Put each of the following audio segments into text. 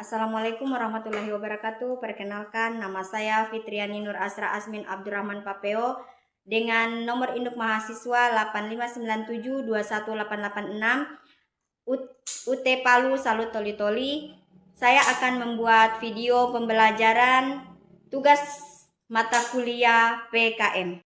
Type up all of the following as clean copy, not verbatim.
Assalamualaikum warahmatullahi wabarakatuh. Perkenalkan, nama saya Fitriani Nur Asra Asmin Abdurrahman Papeo dengan nomor induk mahasiswa 8597218886 UT Palu Salut Toli Toli. Saya akan membuat video pembelajaran tugas mata kuliah PKM.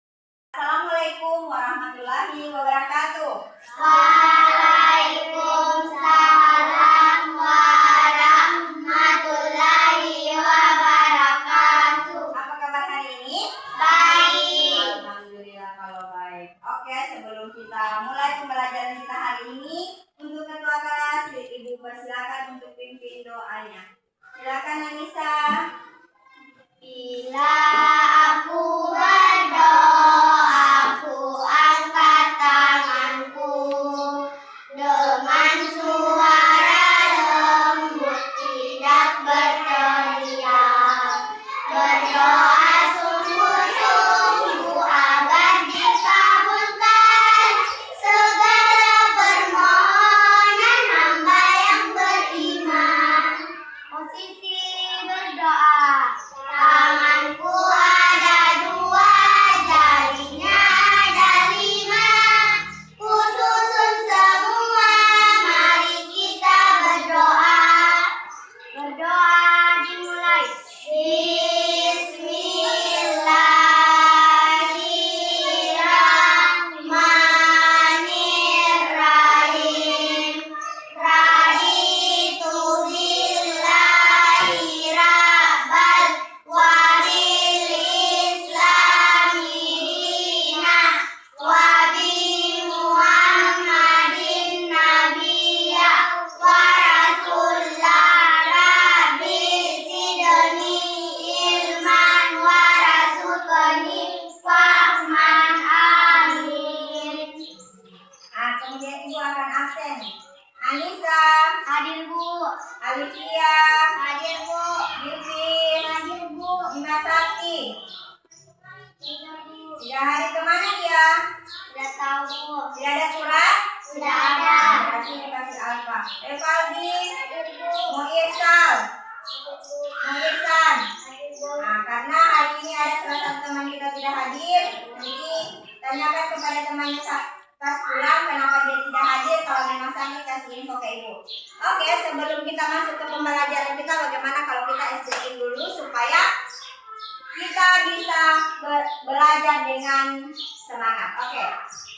Assalamualaikum warahmatullahi wabarakatuh. Waalaikumsalam warahmatullahi wabarakatuh. Apa kabar hari ini? Baik. Alhamdulillah kalau baik. Oke, sebelum kita mulai pembelajaran kita hari ini, untuk ketua kelas, Ibu persilakan untuk pimpin doanya. Silakan Anissa. Bila aku berdoa, aku angkat tanganku dengan suara lembut, tidak berteriak. Berdoa sungguh-sungguh agar dikabulkan segala permohonan hamba yang beriman. Posisi berdoa. Tanganku ada dua, jarinya ada 5. Ku susun semua, mari kita berdoa. Berdoa dimulai. Bismillahirrahmanirrahim. Raditu billahi rabbal wa bil islami dina wa bi Muhammadin nabiyya wa rasulah rabbi sidni ilman wa rasuqni fahman amin. Kemudian Ibu akan absen. Anissa, Hadir Bu. Alifia, Hadir Bu. Yufin, Hadir Bu. Bima Sakti. Sudah Bu. Sudah hari kemana dia? Sudah tahu Bu. Tidak ada surat? Sudah ada. Berarti dikasih alfa. Evaldi, Hadir Bu. Muirsal, Muirsan. Hadir Bu. Nah, karena hari ini ada salah satu teman kita tidak hadir, nanti tanyakan kepada temannya pas pulang kenapa dia tidak hadir. Kalau memang sakit, kasih info ke Ibu. Oke, sebelum kita masuk ke pembelajaran kita, bagaimana kalau kita SDK dulu supaya kita bisa belajar dengan semangat. Oke,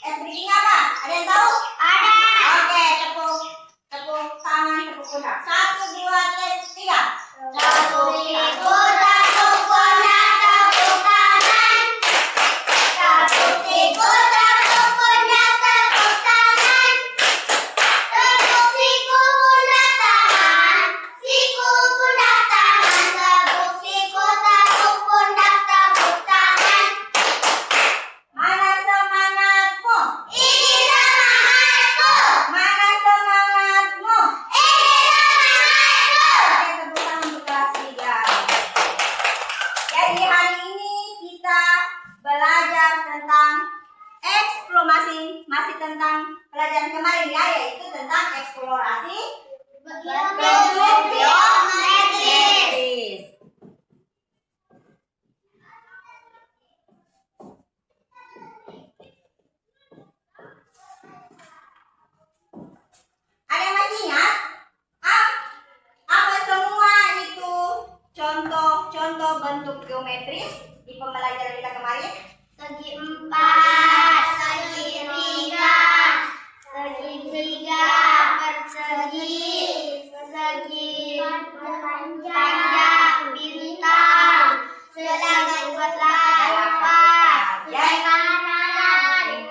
SDK-nya apa? Ada yang tahu? Ada. Oke, tepuk tangan, tepuk pundak. 1, 2, 3. Tepuk siku, tepuk pundak, tepuk tangan. Tepuk siku, tepuk pundak, tepuk tangan. Tepuk siku, pundak, tangan. Siku, pundak, tangan. Tepuk siku, tepuk pundak, tepuk tangan. Mana semangatmu? Ini semangatku. Mana semangatmu? Ini semangatku. Oke, tepuk tangan untuk kelas 3. Jadi hari ini kita belajar tentang masih tentang pelajaran kemarin ya, yaitu tentang eksplorasi bentuk geometris. Ada yang masih ingat? Apa semua itu contoh-contoh bentuk geometris di pembelajaran kita kemarin? Segi 4, segi 3, persegi, segi panjang, bintang, sedangkan kotak 4, dari kanan.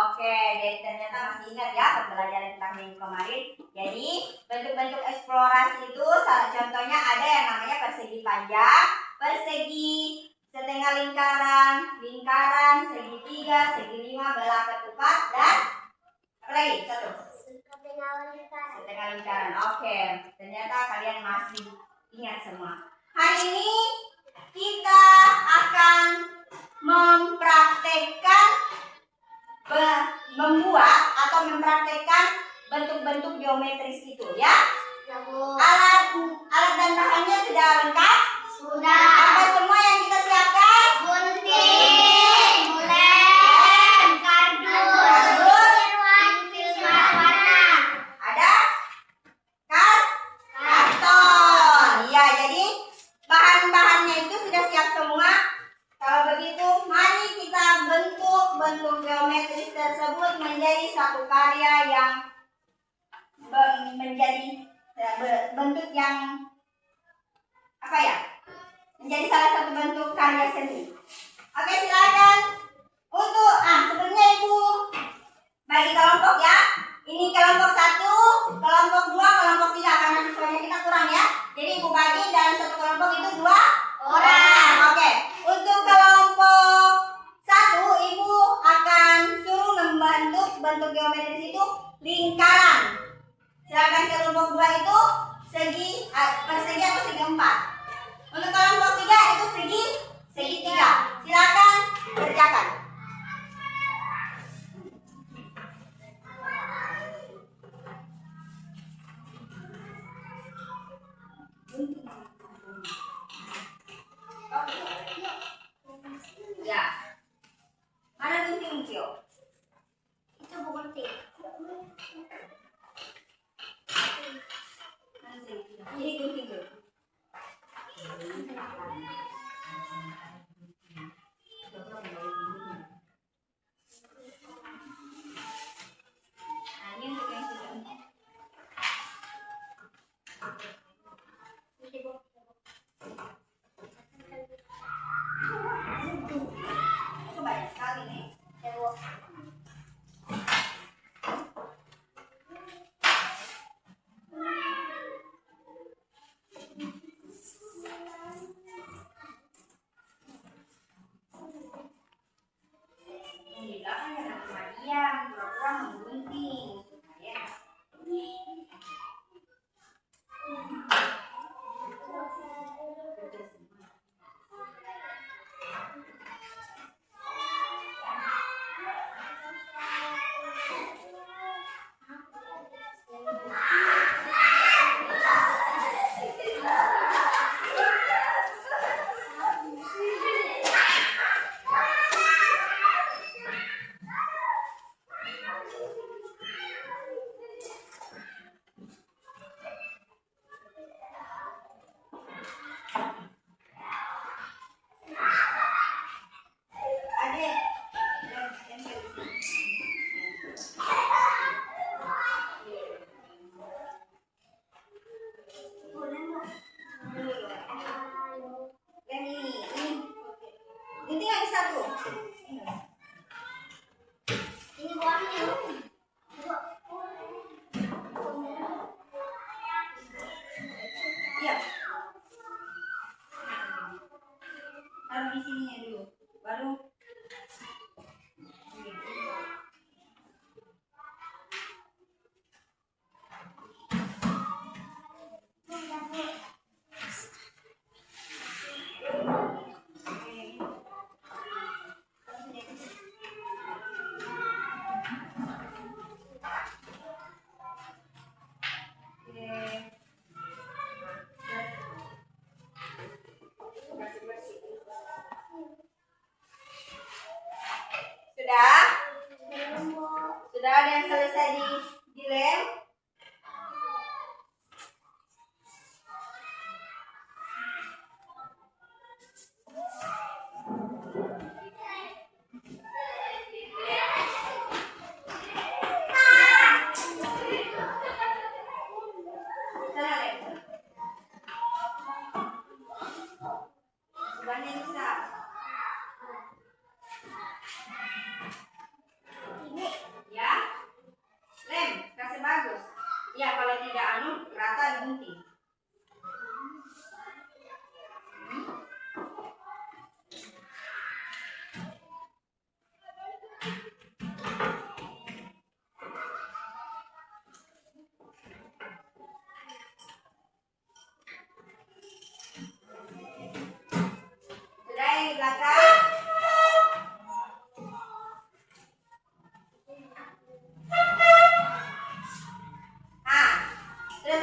Oke, jadi ternyata masih ingat ya pembelajaran tentang minggu kemarin. Jadi bentuk-bentuk eksplorasi itu salah contohnya ada yang namanya persegi panjang, persegi setengah lingkaran, segitiga, segi 5, belah ketupat, dan apa lagi? Setengah lingkaran. Oke, ternyata kalian masih ingat semua. Hari ini kita akan mempraktekkan membuat atau mempraktekkan bentuk-bentuk geometris itu ya. Alat sudah lengkap? Sudah. Apa semua yang kita siapkan? Gunting, lem, kardus, pensil warna, Ada karton. Ya, jadi bahan-bahannya itu sudah siap semua. Kalau begitu, mari kita bentuk geometris tersebut menjadi satu karya yang menjadi bentuk yang apa ya? Menjadi salah satu bentuk karya seni. Oke, silakan untuk sebelumnya Ibu bagi kelompok ya. Ini kelompok 1, kelompok 2, kelompok 3 karena siswanya kita kurang ya. Jadi Ibu bagi dalam satu kelompok itu 2 orang. Oke. Untuk kelompok 1, Ibu akan suruh membentuk bentuk geometris itu lingkaran. Silakan kelompok 2 itu persegi atau segi 4. Untuk kelompok 3 itu segitiga. Silakan kerjakan. Ya. Mana gunting Kyo? itu gunting. Ini gunting tuh. Nah, ini untuk yang sudah. Itu banyak sekali nih. Di belakang ada kematian, pura-pura menggunting supaya Adek. Yang ini. Gunting lagi satu. Ini warnanya. Iya. Taruh di sininya dulu. Baru sudah? Sudah ada yang selesai dilem? Sana lem. Sebelahnya bisa. Ya, lem, kasih bagus. Ya, kalau tidak rata gunting. Sudah yang di belakang. Sudah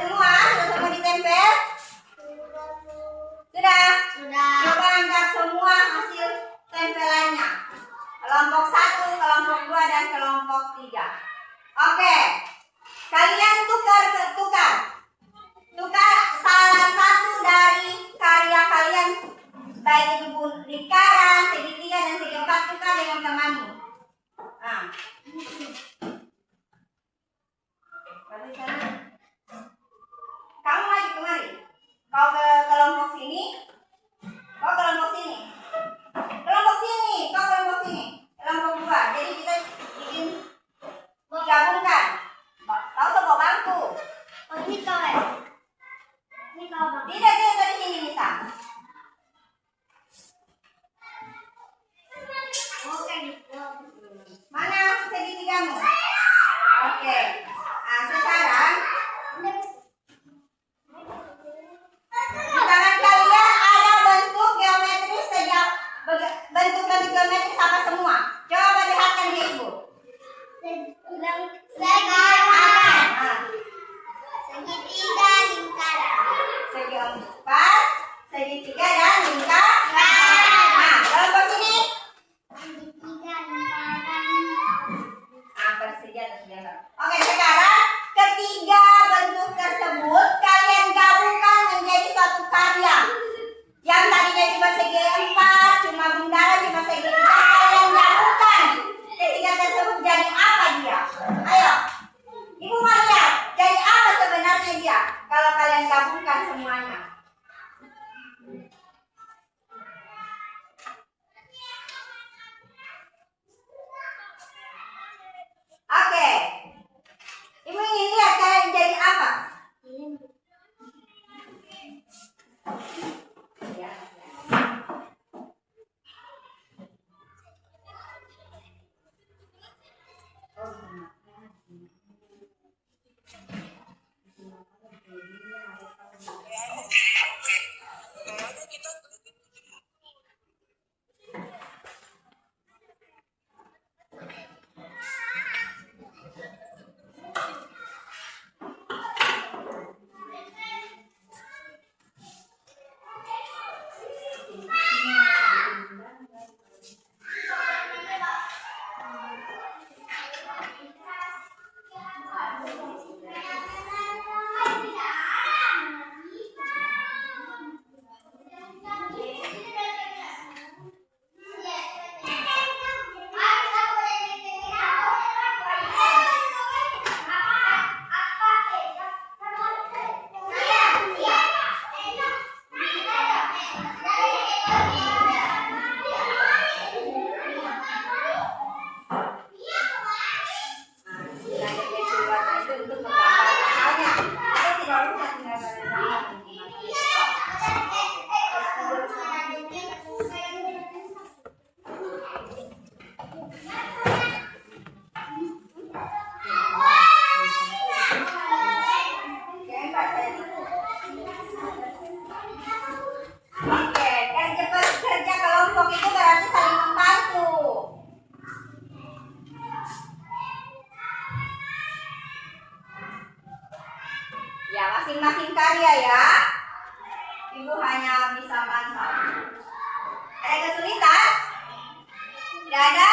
gabungkan semuanya. Oke. Ibu ingin lihat kalian jadi apa? Ya. Kerja kelompok itu berarti saling membantu. Ya, masing-masing karya ya. Ibu hanya bisa bantu. Ada kesulitan? Tidak ada?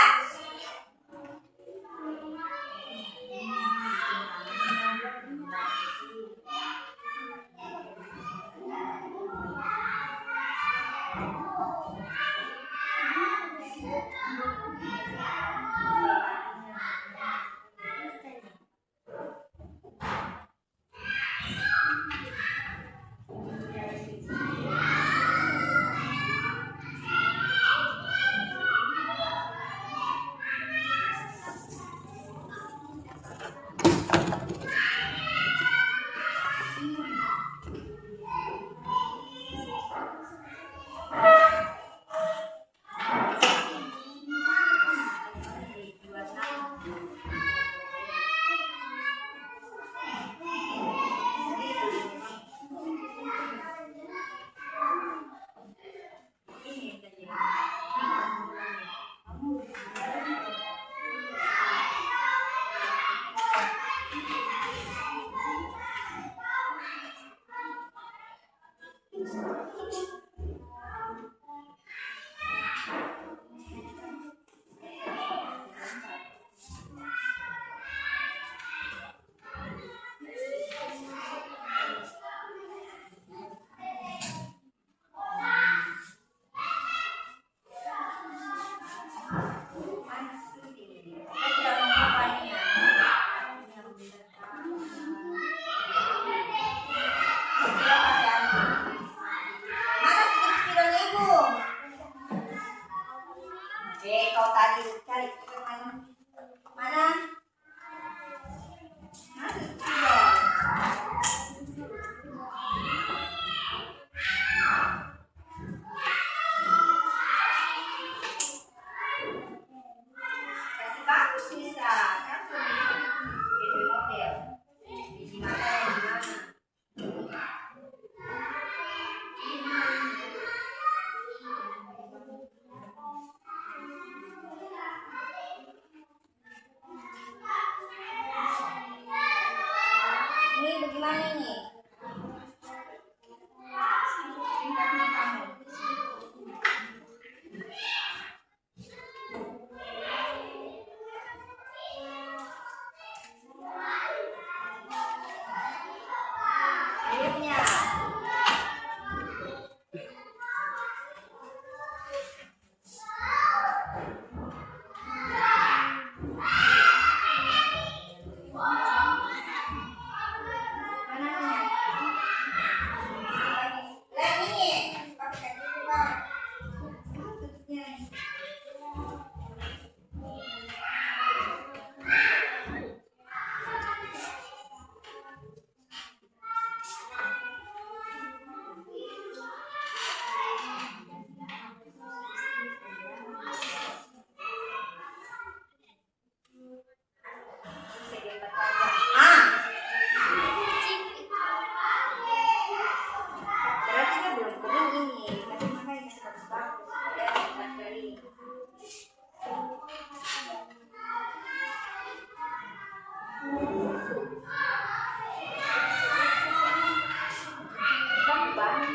Mana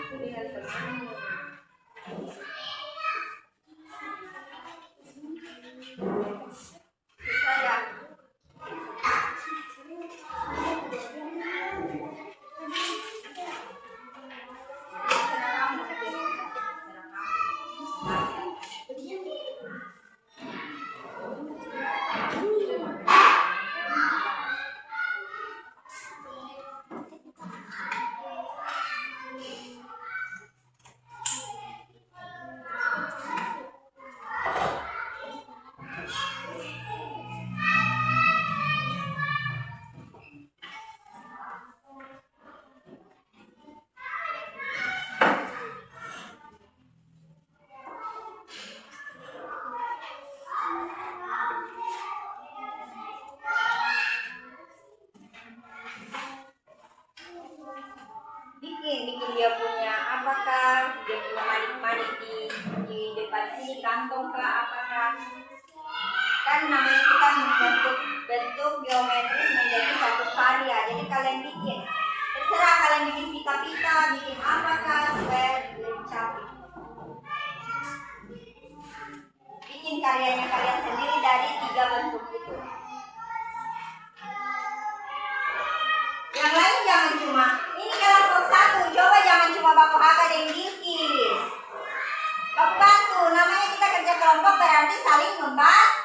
Kulihat temanmu. Susah ya? Terserah kamu. Terserah kamu. bikin dia punya apakah dia punya manik-manik di depan sini kantong kah apakah kan namanya kita membentuk bentuk geometris menjadi satu karya jadi kalian bikin terserah kalian bikin pita-pita bikin apakah supaya lebih cantik bikin karyanya kalian sendiri dari 3 bentuk itu. Yang lain jangan cuma ini kelompok 1, coba jangan cuma baku hakka dan dilkis. Baku bantu, namanya kita kerja kelompok berarti saling membantu.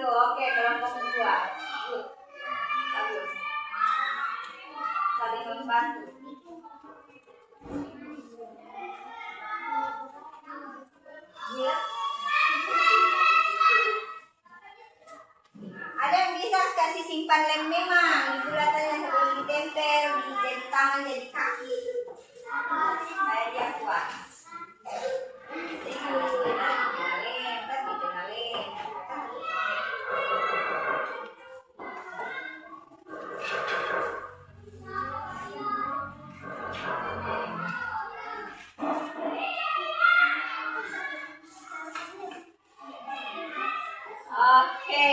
Oke, kelompok 2. Good. Bagus. Saling membantu. Iya. Ada yang bisa kasih simpan lem memang bulatannya sebelum ditempel jadi tangan jadi kaki supaya dia kuat. Oke.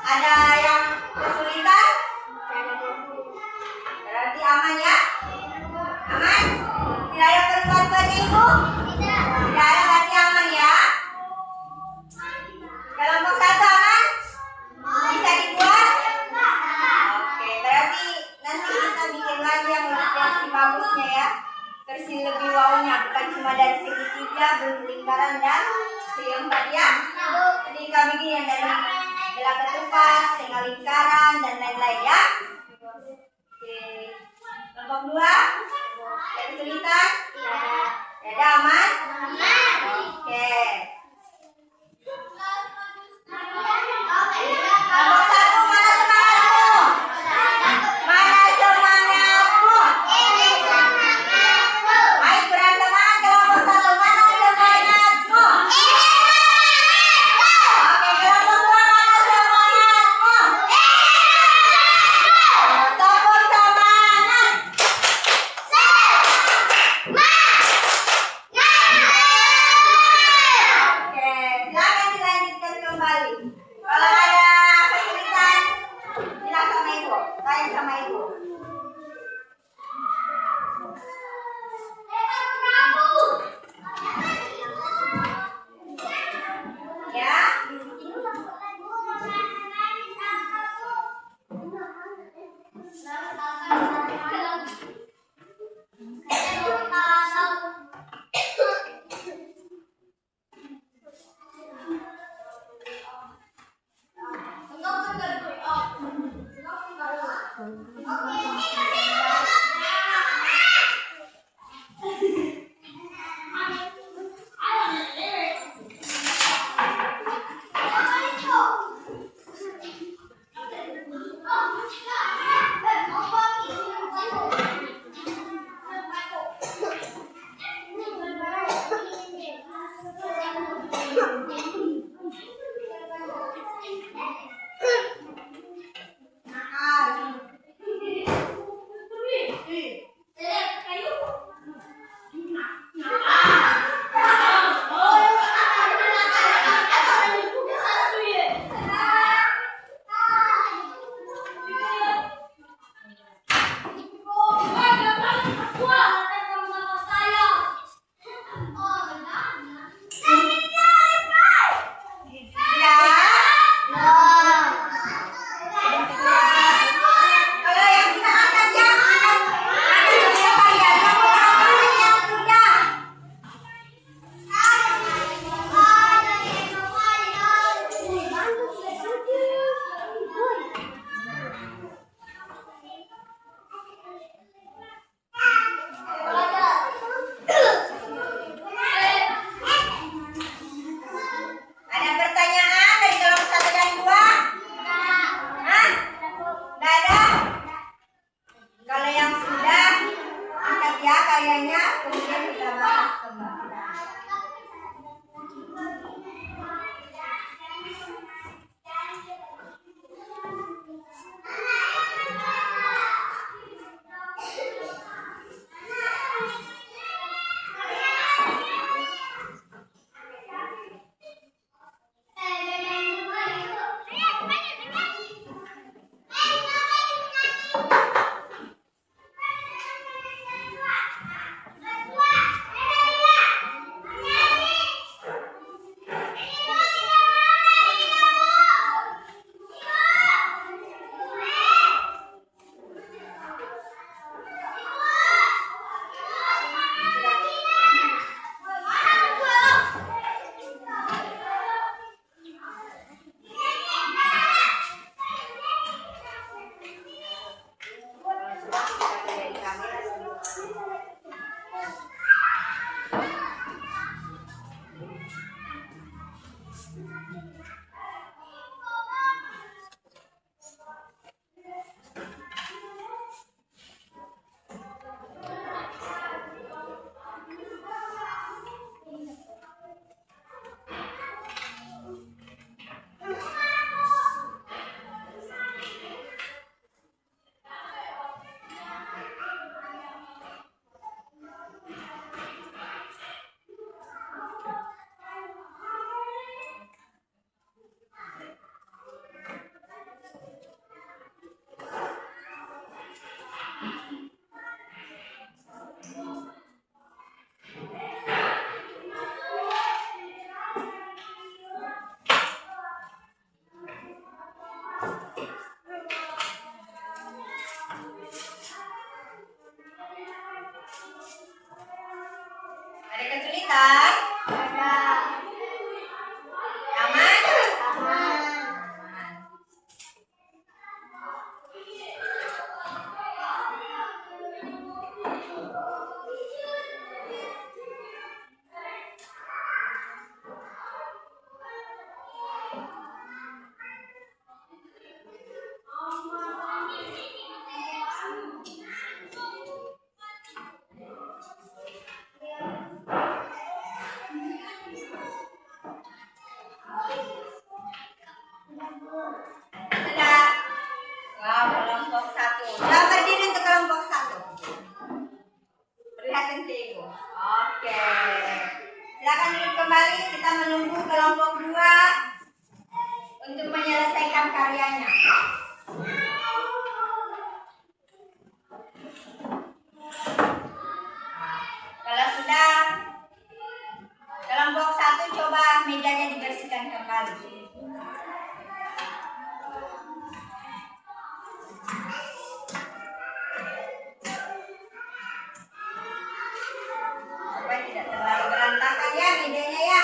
Ada yang kesulitan? Berarti aman ya? Aman? Tidak ada perlu bantuan ibu? Tidak ada berarti aman ya? Kelompok 1 aman? Bisa dibuat? Oke, berarti nanti kita bikin lagi yang versi bagusnya ya. Versi lebih wownya, bukan cuma dari segitiga, lingkaran dan segi 4 ya. Jadi kami bikin yang dari belah ketupat, setengah lingkaran dan lain-lain ya. Oke. Kelompok 2 ada kesulitan? Ada aman? Oke. Kelompok 1 mana semangatmu? Mana semangatmu? Baik, kurang semangat kelompok 1 mana semangatmu? Oke, kelompok 2 mana semangatmu? Tepuk semangat. kemudian kita bahas kembali. Ada kesulitan? Ada. Aman? Aman. Aman. Sudah? Wow, kelompok 1. Sudah berdiri untuk kelompok 1. Perlihatkan ke ibu. Oke. Silakan duduk kembali. Kita menunggu kelompok 2 untuk menyelesaikan karyanya. Kalau sudah, kelompok 1 coba mejanya dibersihkan kembali. Supaya tidak terlalu berantakan ya mejanya ya.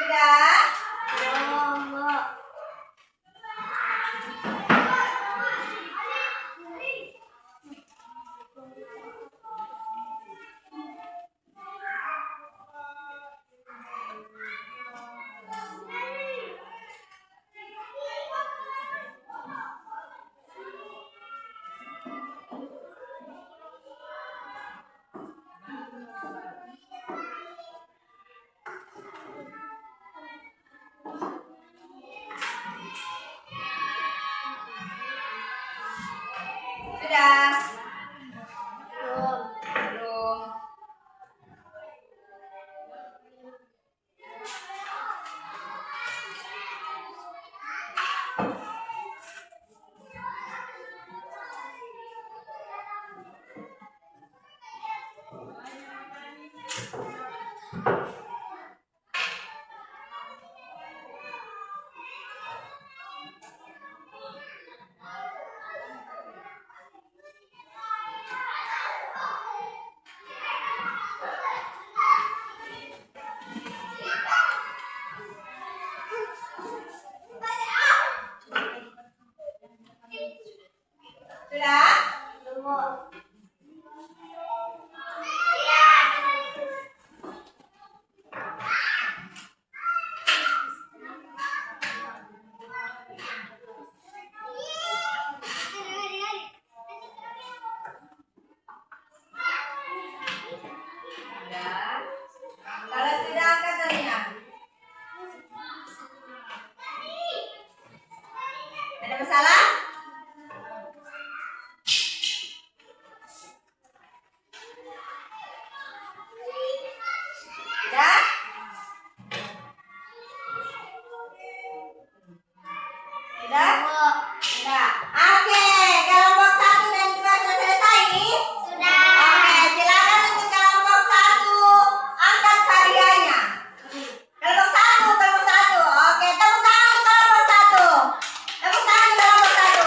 Sudah? Enggak. Sudah? Belum. Belum. Sudah? Belum. Sudah. Kalau sudah angkat tangannya. Ada masalah? Sudah? Sudah? Belum. Sudah. Oke, kelompok 1 dan 2 sudah selesai? Sudah. Oke, silakan untuk kelompok 1 angkat karyanya. Kelompok 1. Oke, tepuk tangan untuk kelompok 1. Tepuk tangan untuk kelompok 1.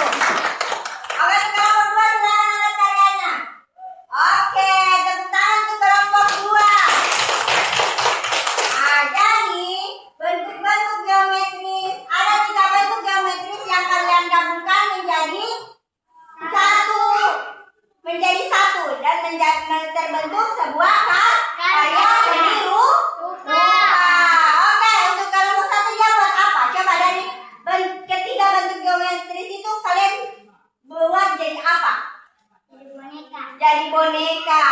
Oke, untuk kelompok 2 silakan angkat karyanya. Oke, tepuk tangan untuk kelompok 2. Jadi bentuk-bentuk geometris, ada 3 bentuk geometris yang kalian gabungkan menjadi satu dan terbentuk sebuah karya seni rupa. Oke, untuk kelompok 1 dia buat apa? Coba dari ketiga bentuk geometris itu kalian buat jadi apa? Jadi boneka. Jadi boneka.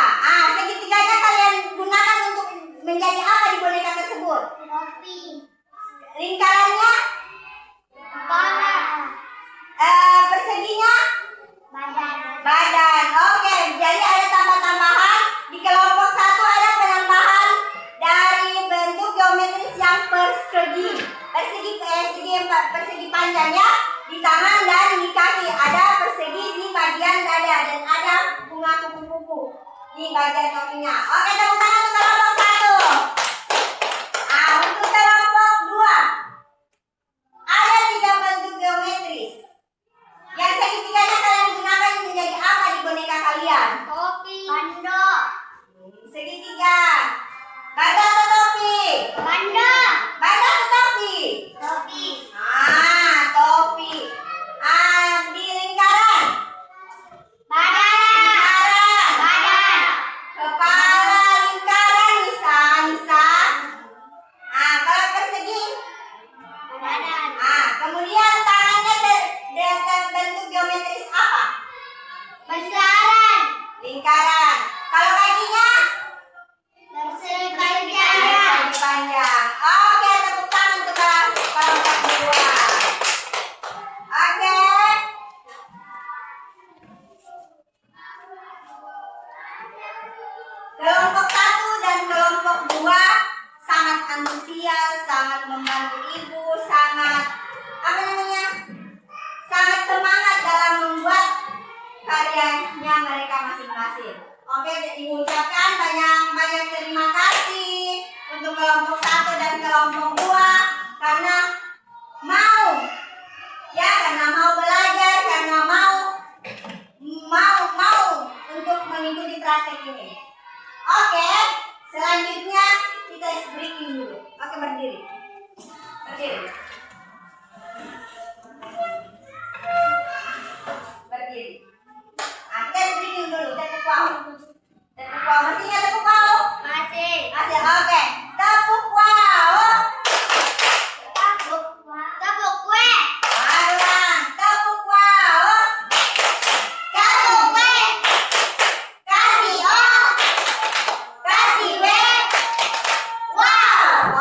Segitiganya kalian gunakan untuk menjadi apa di boneka tersebut? Topi. Lingkarannya, Kepala. perseginya, Badan. badan. Oke, jadi ada tambah-tambahan di kelompok 1, ada penambahan dari bentuk geometris yang persegi. Persegi panjangnya di tangan dan di kaki. Ada persegi di bagian dada dan ada bunga kupu-kupu di bagian topinya. Oke, tepuk tangan untuk kelompok 1. Untuk kelompok 2 ada 3 bentuk geometris. Yang segitiganya kalian gunakan menjadi apa di boneka kalian? Topi. Bando. Segitiga. Banda atau topi? Bando. Banda atau topi? Topi. Topi. Di lingkaran. Badan. Lingkaran. Badan. Kepala lingkaran Nisa. Kalau persegi. Badan. Kemudian tangannya terbentuk geometris apa? Lingkaran. Lingkaran. Kalau kakinya? Persegi panjang. Persegi panjang. Oke, tepuk tangan untuk kelompok 2. Oke. Kelompok 1 dan kelompok 2 sangat antusias, sangat membantu ibu, sangat sangat semangat dalam membuat karyanya mereka masing-masing. Oke, diucapkan banyak terima kasih untuk kelompok 1 dan kelompok 2 karena mau belajar, karena mau untuk mengikuti praktek ini. Oke, selanjutnya kita breaking dulu. Oke, berdiri. Kita breaking dulu. Tepuk wow. Masih ingat tepuk wow? Masih. Oke. Tepuk wow. Tepuk kue. Ulang. Tepuk wow. Tepuk kue. Kasih oh. Kasih W. Wow.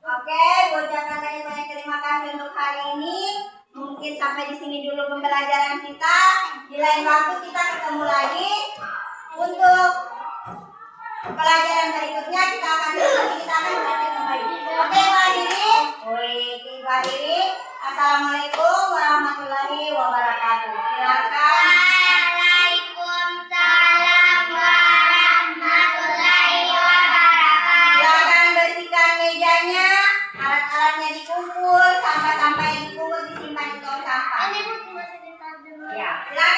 Oke, ucapkan banyak terima kasih untuk hari ini. Mungkin sampai di sini dulu pembelajaran kita. Di lain waktu kita ketemu lagi untuk pelajaran berikutnya. Kita akan belajar kembali. Oke, Ibu akhiri. Assalamualaikum warahmatullahi wabarakatuh. Silakan. Waalaikumsalam warahmatullahi wabarakatuh. Silakan bersihkan mejanya, alat-alatnya dikumpul, sampah-sampah yang dikumpul disimpan di tong sampah. Ini Bu, cuma sebentar dulu. Ya, silakan.